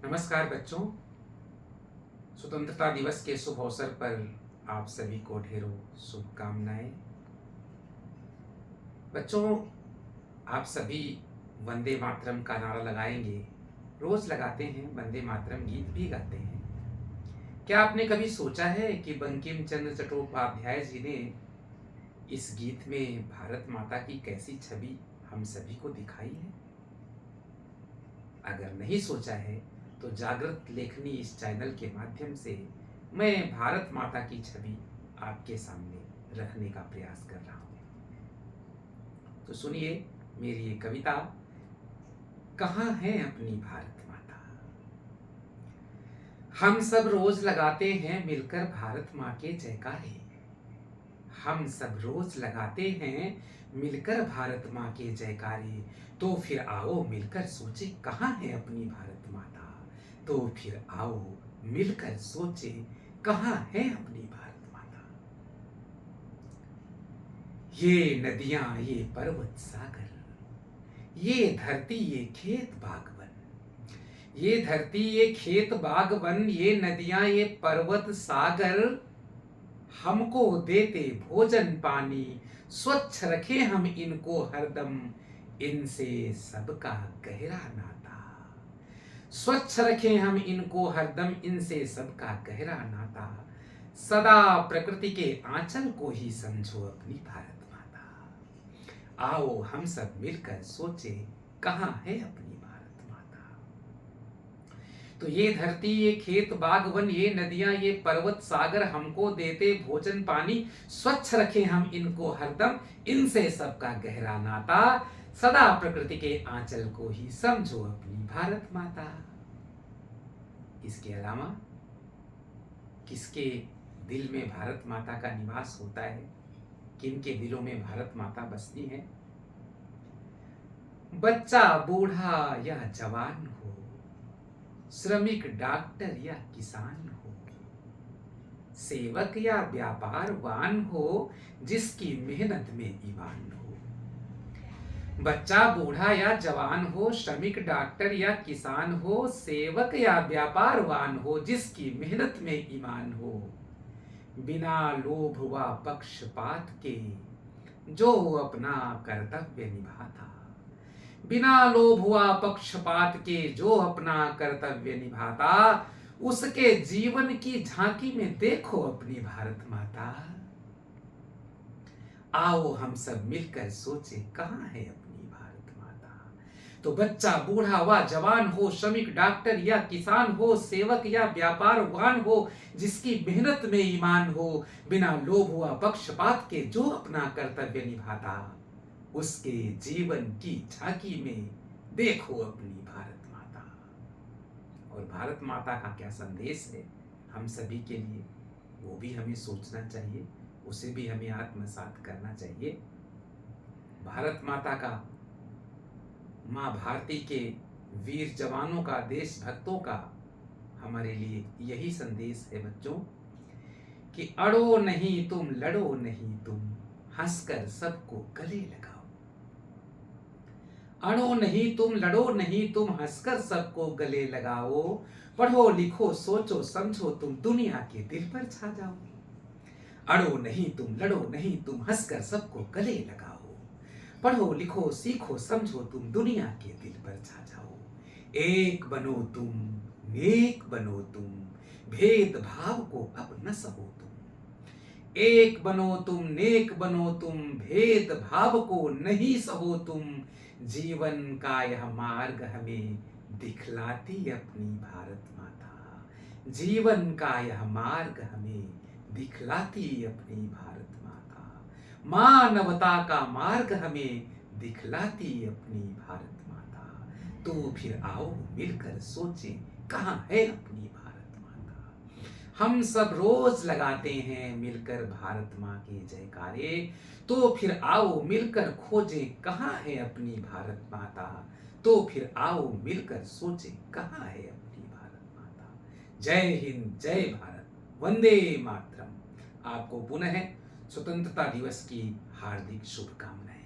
नमस्कार बच्चों। स्वतंत्रता दिवस के शुभ अवसर पर आप सभी को ढेरों शुभकामनाएं। बच्चों, आप सभी वंदे मातरम का नारा लगाएंगे। रोज लगाते हैं, वंदे मातरम गीत भी गाते हैं। क्या आपने कभी सोचा है कि बंकिम चंद्र चट्टोपाध्याय जी ने इस गीत में भारत माता की कैसी छवि हम सभी को दिखाई है? अगर नहीं सोचा है तो जागृत लेखनी इस चैनल के माध्यम से मैं भारत माता की छवि आपके सामने रखने का प्रयास कर रहा हूं। तो सुनिए मेरी ये कविता, कहाँ है अपनी भारत माता। हम सब रोज लगाते हैं मिलकर भारत माँ के जयकारे। हम सब रोज लगाते हैं मिलकर भारत माँ के जयकारे। तो फिर आओ मिलकर सोचे कहाँ है अपनी भारत माता। तो फिर आओ मिलकर सोचे कहाँ है अपनी भारत माता। ये नदियां, ये पर्वत सागर, ये धरती, ये खेत बागवन, ये धरती, ये खेत बागवन, ये नदियां, ये पर्वत सागर हमको देते भोजन पानी। स्वच्छ रखे हम इनको हरदम, इनसे सबका गहरा नाता। स्वच्छ रखें हम इनको हरदम, इनसे सबका गहरा नाता। सदा प्रकृति के आंचल को ही समझो अपनी भारत माता। आओ हम सब मिलकर सोचे कहाँ है अपनी भारत माता। तो ये धरती, ये खेत बागवन, ये नदियां, ये पर्वत सागर हमको देते भोजन पानी। स्वच्छ रखें हम इनको हरदम, इनसे सबका गहरा नाता। सदा प्रकृति के आंचल को ही समझो अपनी भारत माता। इसके अलावा किसके दिल में भारत माता का निवास होता है, किन के दिलों में भारत माता बसती है? बच्चा बूढ़ा या जवान हो, श्रमिक डॉक्टर या किसान हो, सेवक या व्यापारवान हो, जिसकी मेहनत में ईमान हो। बच्चा बूढ़ा या जवान हो, श्रमिक डॉक्टर या किसान हो, सेवक या व्यापारवान हो, जिसकी मेहनत में ईमान हो। बिना लोभ व पक्षपात के जो अपना कर्तव्य निभाता। बिना लोभ व पक्षपात के जो अपना कर्तव्य निभाता। उसके जीवन की झांकी में देखो अपनी भारत माता। आओ हम सब मिलकर सोचे कहाँ है अपनी भारत माता। तो बच्चा बूढ़ा व जवान हो, श्रमिक डॉक्टर या किसान हो, सेवक या व्यापारवान हो, जिसकी मेहनत में ईमान हो। बिना लोभ व पक्षपात के जो अपना कर्तव्य निभाता। उसके जीवन की झांकी में देखो अपनी भारत माता। और भारत माता का क्या संदेश है हम सभी के लिए, वो भी हमें सोचना चाहिए, उसे भी हमें आत्मसात करना चाहिए। भारत माता का, माँ भारती के वीर जवानों का, देशभक्तों का हमारे लिए यही संदेश है बच्चों, कि अड़ो नहीं तुम, लड़ो नहीं तुम, हंसकर सबको गले लगाओ। अड़ो नहीं तुम, लड़ो नहीं तुम, हंसकर सबको गले लगाओ। पढ़ो लिखो सोचो समझो, तुम दुनिया के दिल पर छा जाओ। अड़ो नहीं तुम, लड़ो नहीं तुम, हंसकर सबको गले लगाओ। पढ़ो लिखो सीखो समझो, तुम दुनिया के दिल पर छा जाओ। एक बनो तुम, नेक बनो तुम, भेदभाव को अब न सहो तुम। एक बनो तुम, नेक बनो तुम, भेदभाव को नहीं सहो तुम। जीवन का यह मार्ग हमें दिखलाती अपनी भारत माता। जीवन का यह मार्ग हमें दिखलाती अपनी भारत माता। मानवता का मार्ग हमें दिखलाती अपनी भारत माता। तो फिर आओ मिलकर सोचें कहाँ है अपनी भारत माता। हम सब रोज लगाते हैं मिलकर भारत माँ के जयकारे। तो फिर आओ मिलकर खोजें कहाँ है अपनी भारत माता। तो फिर आओ मिलकर सोचें कहाँ है अपनी भारत माता। जय हिंद, जय भारत, वंदे मातरम। आपको पुनः स्वतंत्रता दिवस की हार्दिक शुभकामनाएं।